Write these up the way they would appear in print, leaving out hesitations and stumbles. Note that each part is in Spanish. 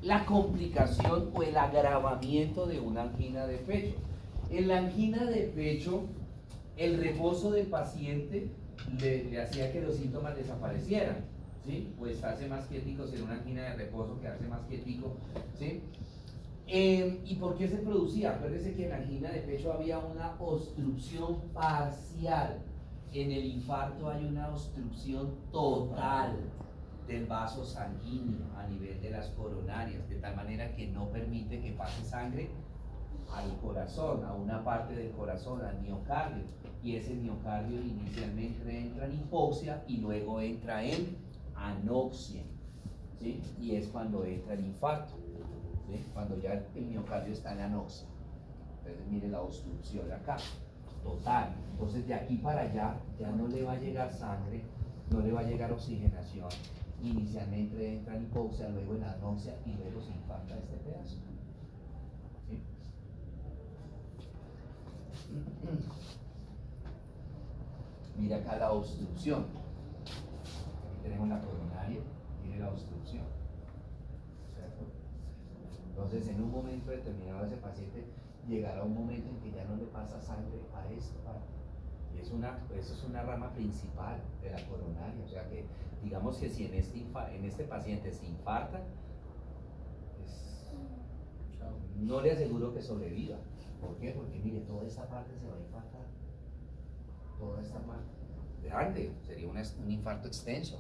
la complicación o el agravamiento de una angina de pecho. En la angina de pecho, el reposo del paciente le hacía que los síntomas desaparecieran, ¿sí? Pues estarse más quietico, en una angina de reposo, quedarse más quietico, ¿sí? ¿Y por qué se producía? Acuérdense que en la angina de pecho había una obstrucción parcial. En el infarto hay una obstrucción total del vaso sanguíneo a nivel de las coronarias, de tal manera que no permite que pase sangre al corazón, a una parte del corazón, al miocardio, y ese miocardio inicialmente entra en hipoxia y luego entra en anoxia, ¿sí? Y es cuando entra el infarto, ¿sí? Cuando ya el miocardio está en anoxia. Entonces mire la obstrucción acá, total. Entonces de aquí para allá ya no le va a llegar sangre, no le va a llegar oxigenación. Inicialmente entra en hipoxia, luego en anoxia y luego se infarta este pedazo. ¿Sí? Mira acá la obstrucción. Aquí tenemos la coronaria, mire la obstrucción. ¿Cierto? Entonces, en un momento determinado, ese paciente llegará un momento en que ya no le pasa sangre a esta parte. Y eso es una rama principal de la coronaria. O sea que, digamos que si en este paciente se infarta, pues, no le aseguro que sobreviva. ¿Por qué? Porque mire, toda esta parte se va a infartar. Toda esta parte. Grande, sería un infarto extenso.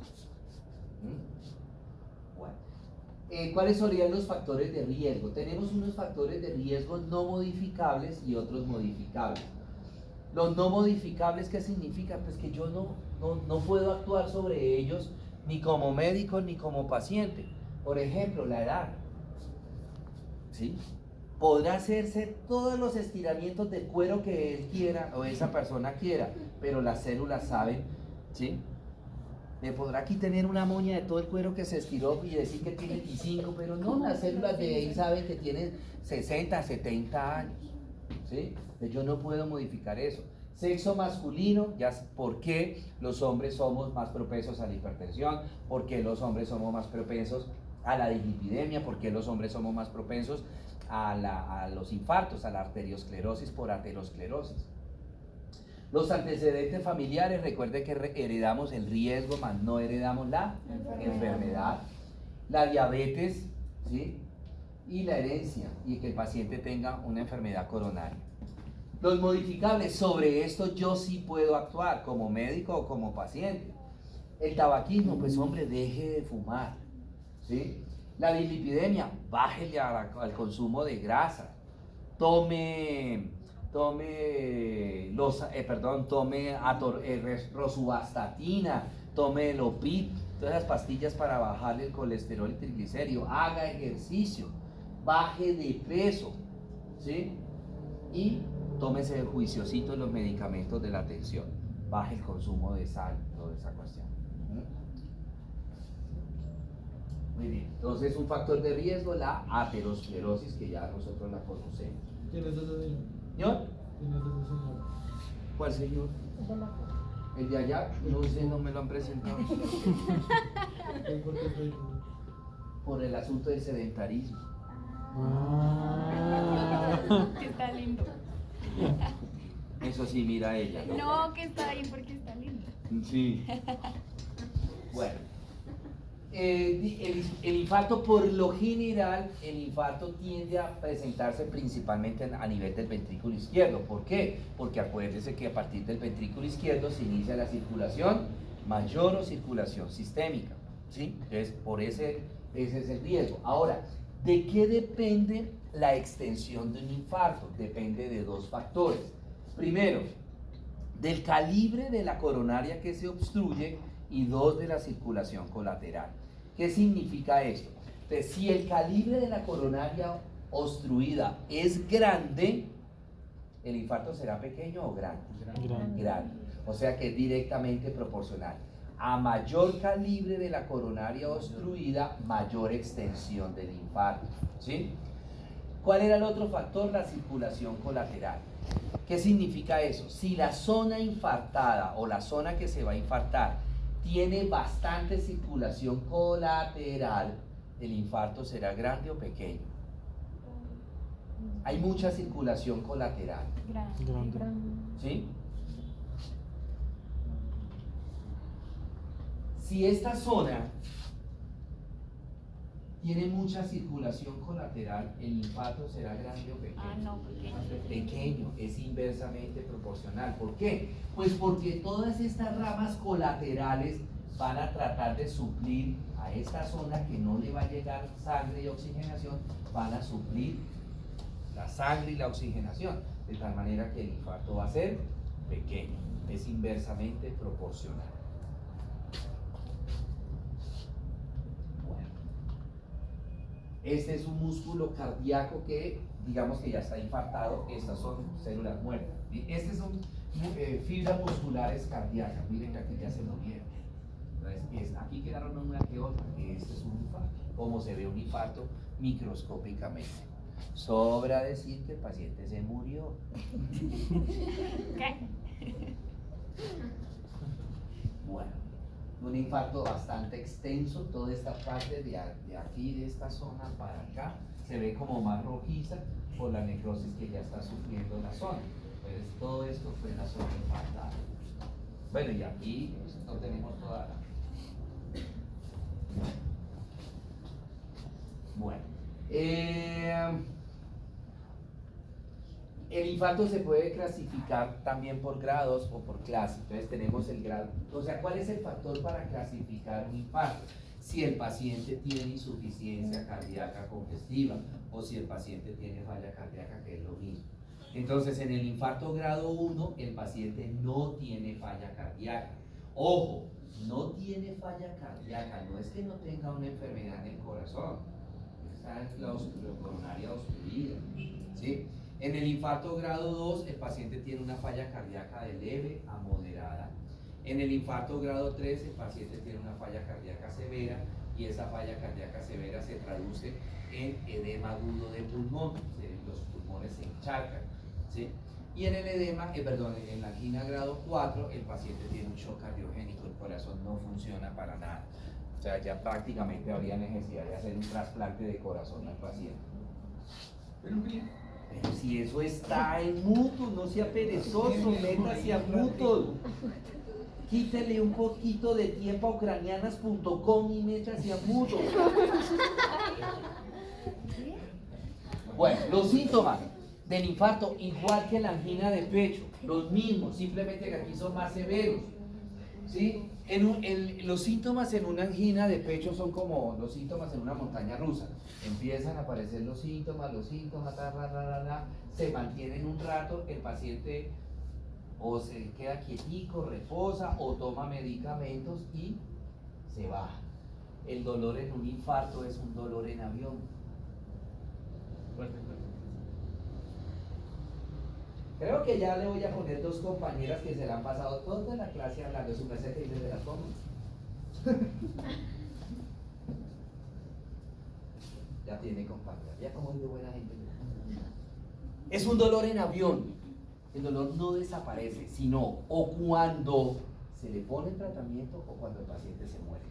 Bueno. ¿Cuáles serían los factores de riesgo? Tenemos unos factores de riesgo no modificables y otros modificables. Los no modificables, ¿qué significa? Pues que yo no puedo actuar sobre ellos ni como médico ni como paciente. Por ejemplo, la edad. ¿Sí? Podrá hacerse todos los estiramientos del cuero que él quiera o esa persona quiera, pero las células saben, ¿sí? Le podrá aquí tener una moña de todo el cuero que se estiró y decir que tiene 25, pero no, las células de ahí saben que tienen 60, 70 años, ¿sí? Yo no puedo modificar eso. Sexo masculino, ya por qué los hombres somos más propensos a la hipertensión, por qué los hombres somos más propensos a la dislipidemia, por qué los hombres somos más propensos a los infartos, a la arteriosclerosis por aterosclerosis. Los antecedentes familiares, recuerde que heredamos el riesgo, más no heredamos la enfermedad. La diabetes, ¿sí? Y la herencia, y que el paciente tenga una enfermedad coronaria. Los modificables, sobre esto yo sí puedo actuar como médico o como paciente. El tabaquismo, pues hombre, deje de fumar, ¿sí? La dislipidemia, bájele al consumo de grasa. Tome rosuvastatina, tome Elopid, todas las pastillas para bajarle el colesterol y triglicéridos, haga ejercicio, baje de peso, ¿sí? Y tómese juiciosito los medicamentos de la tensión, baje el consumo de sal, toda esa cuestión. Muy bien, entonces un factor de riesgo, la aterosclerosis, que ya nosotros la conocemos. ¿Quién es ese señor? ¿Señor? ¿Quién es ese señor? ¿Cuál señor? El de allá, no sé, no me lo han presentado. ¿Por qué estoy? Por el asunto del sedentarismo. Que está lindo. Eso sí, mira ella. No, que está ahí porque está lindo. Sí. Bueno. El infarto, por lo general, el infarto tiende a presentarse principalmente a nivel del ventrículo izquierdo. ¿Por qué? Porque acuérdese que a partir del ventrículo izquierdo se inicia la circulación mayor o circulación sistémica, ¿sí? Entonces, ese es el riesgo. Ahora, ¿de qué depende la extensión de un infarto? Depende de dos factores. Primero, del calibre de la coronaria que se obstruye, y dos, de la circulación colateral. ¿Qué significa esto? Entonces, si el calibre de la coronaria obstruida es grande, ¿el infarto será pequeño o grande? Grande. O sea que es directamente proporcional. A mayor calibre de la coronaria obstruida, mayor extensión del infarto, ¿sí? ¿Cuál era el otro factor? La circulación colateral. ¿Qué significa eso? Si la zona infartada o la zona que se va a infartar tiene bastante circulación colateral, ¿El infarto será grande o pequeño? Hay mucha circulación colateral, Grande. ¿sí? Si esta zona tiene mucha circulación colateral, ¿el infarto será grande o pequeño? Ah, no, pequeño. Pequeño, es inversamente proporcional. ¿Por qué? Pues porque todas estas ramas colaterales van a tratar de suplir a esta zona que no le va a llegar sangre y oxigenación, van a suplir la sangre y la oxigenación, de tal manera que el infarto va a ser pequeño, es inversamente proporcional. Bueno, este es un músculo cardíaco que digamos que ya está infartado, estas son células muertas. Estas son fibras musculares cardíacas, miren que aquí ya se murieron. Entonces, aquí quedaron una que otra, este es un infarto. ¿Cómo se ve un infarto? Microscópicamente. Sobra decir que el paciente se murió. ¿Qué? Bueno, un infarto bastante extenso, toda esta parte de aquí, de esta zona para acá, se ve como más rojiza por la necrosis que ya está sufriendo la zona. Entonces, todo esto fue la zona infartada. Bueno, y aquí pues, no tenemos toda la... Bueno, el infarto se puede clasificar también por grados o por clase. Entonces tenemos el grado. O sea, ¿cuál es el factor para clasificar un infarto? Si el paciente tiene insuficiencia cardíaca congestiva o si el paciente tiene falla cardíaca, que es lo mismo. Entonces, en el infarto grado 1, el paciente no tiene falla cardíaca. Ojo, no tiene falla cardíaca, no es que no tenga una enfermedad en el corazón. Está en la coronaria obstruida, ¿sí? En el infarto grado 2, el paciente tiene una falla cardíaca de leve a moderada. En el infarto grado 3, el paciente tiene una falla cardíaca severa y esa falla cardíaca severa se traduce en edema agudo de pulmón, los pulmones se encharcan, ¿sí? Y en el edema, en la angina grado 4, el paciente tiene un shock cardiogénico, el corazón no funciona para nada. O sea, ya prácticamente habría necesidad de hacer un trasplante de corazón al paciente. Pero si eso está en mutuo, no sea perezoso, métase a mutuo. Quítele un poquito de tiempo a ucranianas.com y métase a mutuo. Bueno, los síntomas del infarto, igual que la angina de pecho, los mismos, simplemente que aquí son más severos, ¿sí? Los síntomas en una angina de pecho son como los síntomas en una montaña rusa. Empiezan a aparecer los síntomas, se mantienen un rato, el paciente o se queda quietico, reposa o toma medicamentos y se baja. El dolor en un infarto es un dolor en avión. Creo que ya le voy a poner dos compañeras que se la han pasado toda la clase hablando de su clase que dice de las comas. Ya tiene compañeras, ya como es de buena gente. Es un dolor en avión. El dolor no desaparece, sino o cuando se le pone el tratamiento o cuando el paciente se muere.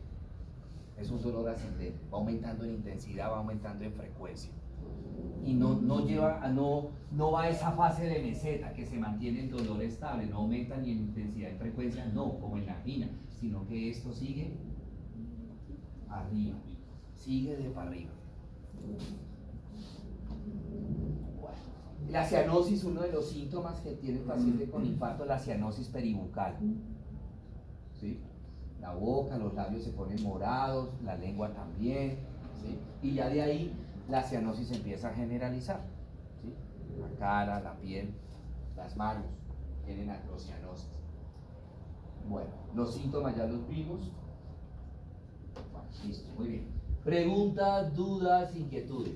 Es un dolor ascendente, va aumentando en intensidad, va aumentando en frecuencia. Y no va a esa fase de meseta que se mantiene el dolor estable, no aumenta ni en intensidad ni en frecuencia, no, como en la angina, sino que esto sigue arriba, sigue de para arriba. Bueno, la cianosis, uno de los síntomas que tiene el paciente con infarto, la cianosis peribucal. ¿Sí? La boca, los labios se ponen morados, la lengua también, ¿sí? Y ya de ahí la cianosis empieza a generalizar, ¿sí? La cara, la piel, las manos tienen acrocianosis. Bueno, los síntomas ya los vimos. Bueno, listo, muy bien. Preguntas, dudas, inquietudes.